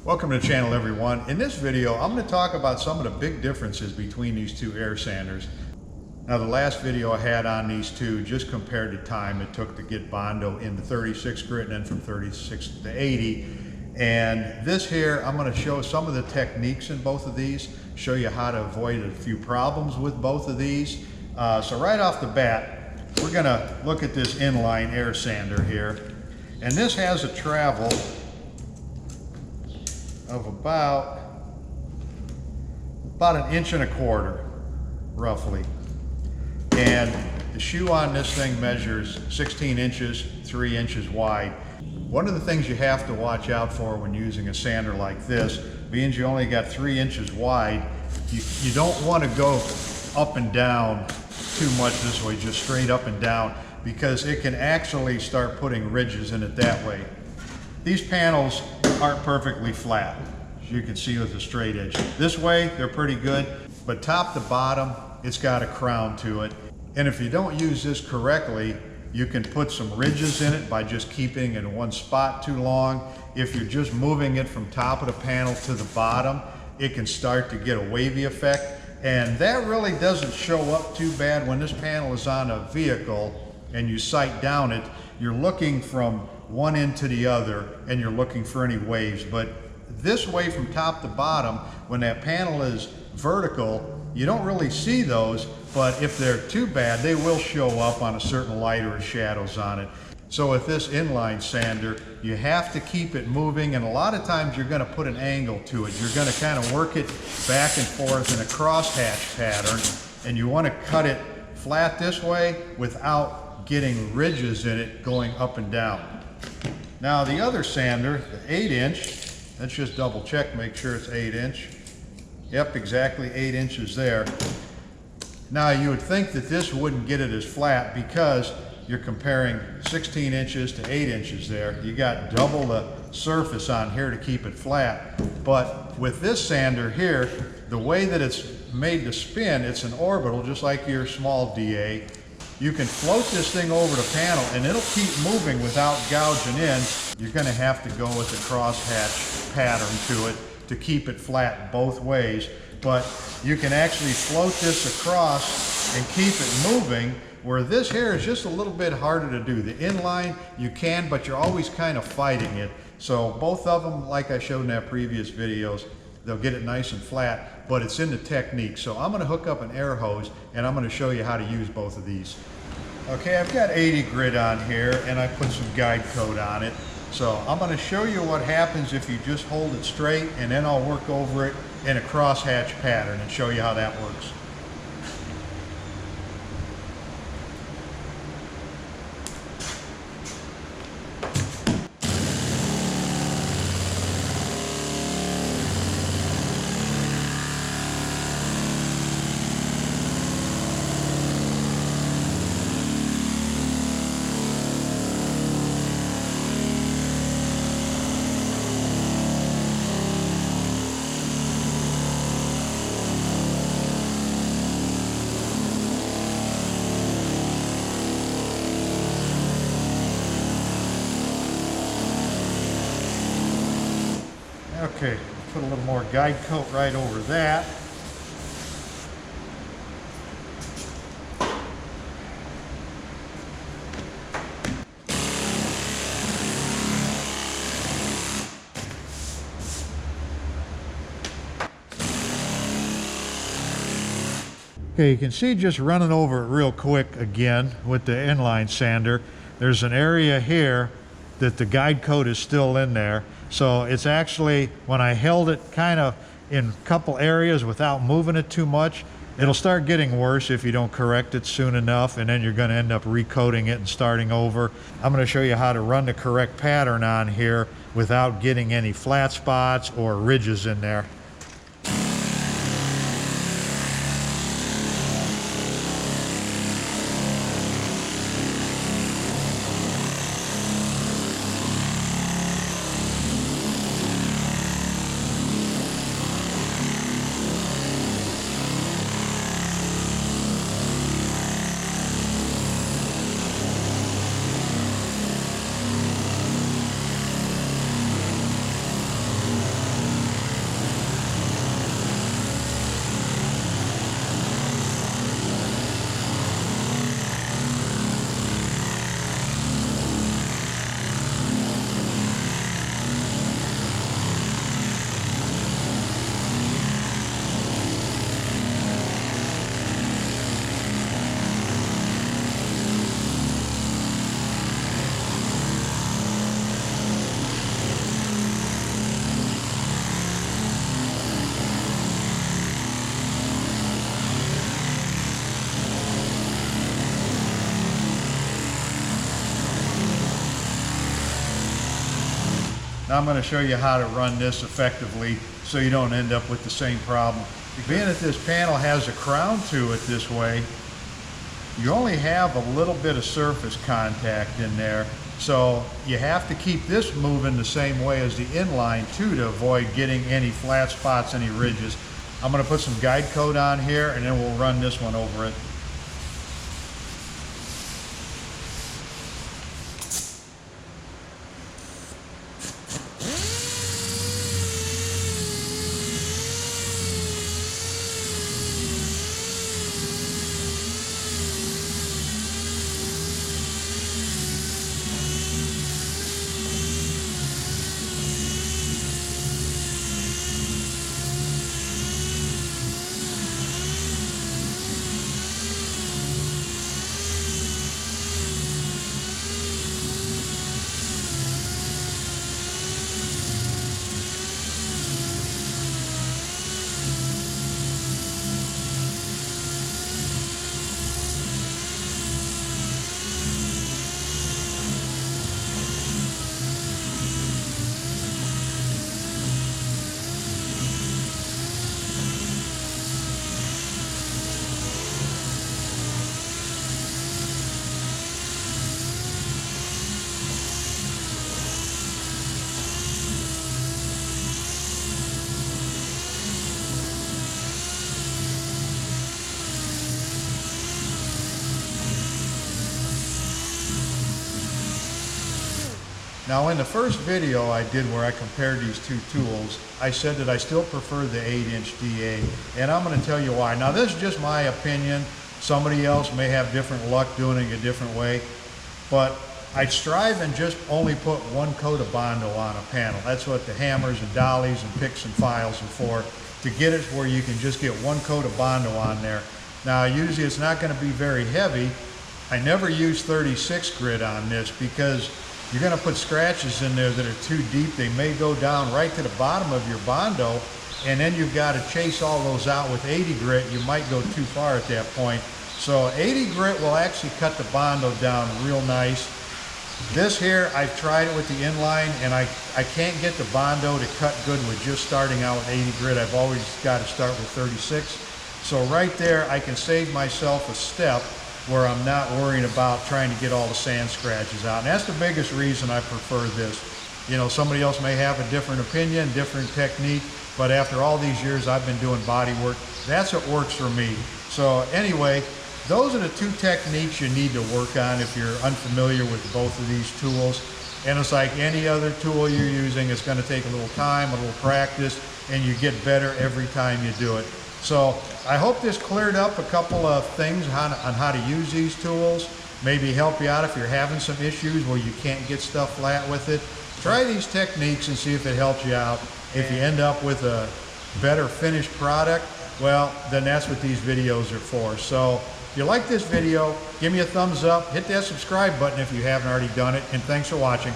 Welcome to the channel, everyone. In this video, I'm going to talk about some of the big differences between these two air sanders. Now, the last video I had on these two just compared the time it took to get Bondo into 36 grit and then from 36 to 80. And this here, I'm going to show some of the techniques in both of these, show you how to avoid a few problems with both of these. So right off the bat, we're going to look at this Inline air sander here. And this has a travel of about 1.25 inches, roughly. And the shoe on this thing measures 16 inches, 3 inches wide. One of the things you have to watch out for when using a sander like this, being you only got 3 inches wide, you don't want to go up and down too much this way, just straight up and down, because it can actually start putting ridges in it that way. These panels aren't perfectly flat, as you can see with the straight edge. This way, they're pretty good, but top to bottom, it's got a crown to it. And if you don't use this correctly, you can put some ridges in it by just keeping it in one spot too long. If you're just moving it from top of the panel to the bottom, it can start to get a wavy effect. And that really doesn't show up too bad when this panel is on a vehicle and you sight down it. You're looking from one end to the other and you're looking for any waves. But this way from top to bottom, when that panel is vertical, you don't really see those, but if they're too bad, they will show up on a certain light or shadows on it. So with this inline sander, you have to keep it moving, and a lot of times you're going to put an angle to it. You're going to kind of work it back and forth in a crosshatch pattern, and you want to cut it flat this way without getting ridges in it going up and down. Now the other sander, the 8-inch, let's just double check, make sure it's 8-inch. Yep, exactly 8 inches there. Now you would think that this wouldn't get it as flat because you're comparing 16 inches to 8 inches there. You got double the surface on here to keep it flat. But with this sander here, the way that it's made to spin, it's an orbital, just like your small DA. You can float this thing over the panel and it'll keep moving without gouging in. You're gonna have to go with a crosshatch pattern to it to keep it flat both ways. But you can actually float this across and keep it moving, where this here is just a little bit harder to do. The inline, you can, but you're always kind of fighting it. So both of them, like I showed in that previous videos, they'll get it nice and flat, but it's in the technique. So I'm gonna hook up an air hose and I'm gonna show you how to use both of these. Okay, I've got 80 grit on here and I put some guide coat on it. So I'm going to show you what happens if you just hold it straight, and then I'll work over it in a crosshatch pattern and show you how that works. Okay, put a little more guide coat right over that. Okay, you can see just running over it real quick again with the inline sander. There's an area here that the guide coat is still in there. So it's actually, when I held it kind of in a couple areas without moving it too much, it'll start getting worse if you don't correct it soon enough, and then you're going to end up recoating it and starting over. I'm going to show you how to run the correct pattern on here without getting any flat spots or ridges in there. Now I'm going to show you how to run this effectively so you don't end up with the same problem. Being that this panel has a crown to it this way, you only have a little bit of surface contact in there. So you have to keep this moving the same way as the inline too to avoid getting any flat spots, any ridges. I'm going to put some guide coat on here and then we'll run this one over it. Now in the first video I did where I compared these two tools, I said that I still prefer the 8-inch DA, and I'm going to tell you why. Now this is just my opinion. Somebody else may have different luck doing it a different way, but I strive and just only put one coat of Bondo on a panel. That's what the hammers and dollies and picks and files are for, to get it where you can just get one coat of Bondo on there. Now usually it's not going to be very heavy. I never use 36 grit on this because you're going to put scratches in there that are too deep. They may go down right to the bottom of your Bondo, and then you've got to chase all those out with 80 grit. You might go too far at that point. So 80 grit will actually cut the Bondo down real nice. This here, I've tried it with the inline, and I can't get the Bondo to cut good with just starting out with 80 grit. I've always got to start with 36. So right there, I can save myself a step where I'm not worrying about trying to get all the sand scratches out. And that's the biggest reason I prefer this. You know, somebody else may have a different opinion, different technique, but after all these years I've been doing body work, that's what works for me. So anyway, those are the two techniques you need to work on if you're unfamiliar with both of these tools. And it's like any other tool you're using, it's going to take a little time, a little practice, and you get better every time you do it. So I hope this cleared up a couple of things on how to use these tools. Maybe help you out if you're having some issues where you can't get stuff flat with it. Try these techniques and see if it helps you out. If you end up with a better finished product, well, then that's what these videos are for. So if you like this video, give me a thumbs up, hit that subscribe button if you haven't already done it, and thanks for watching.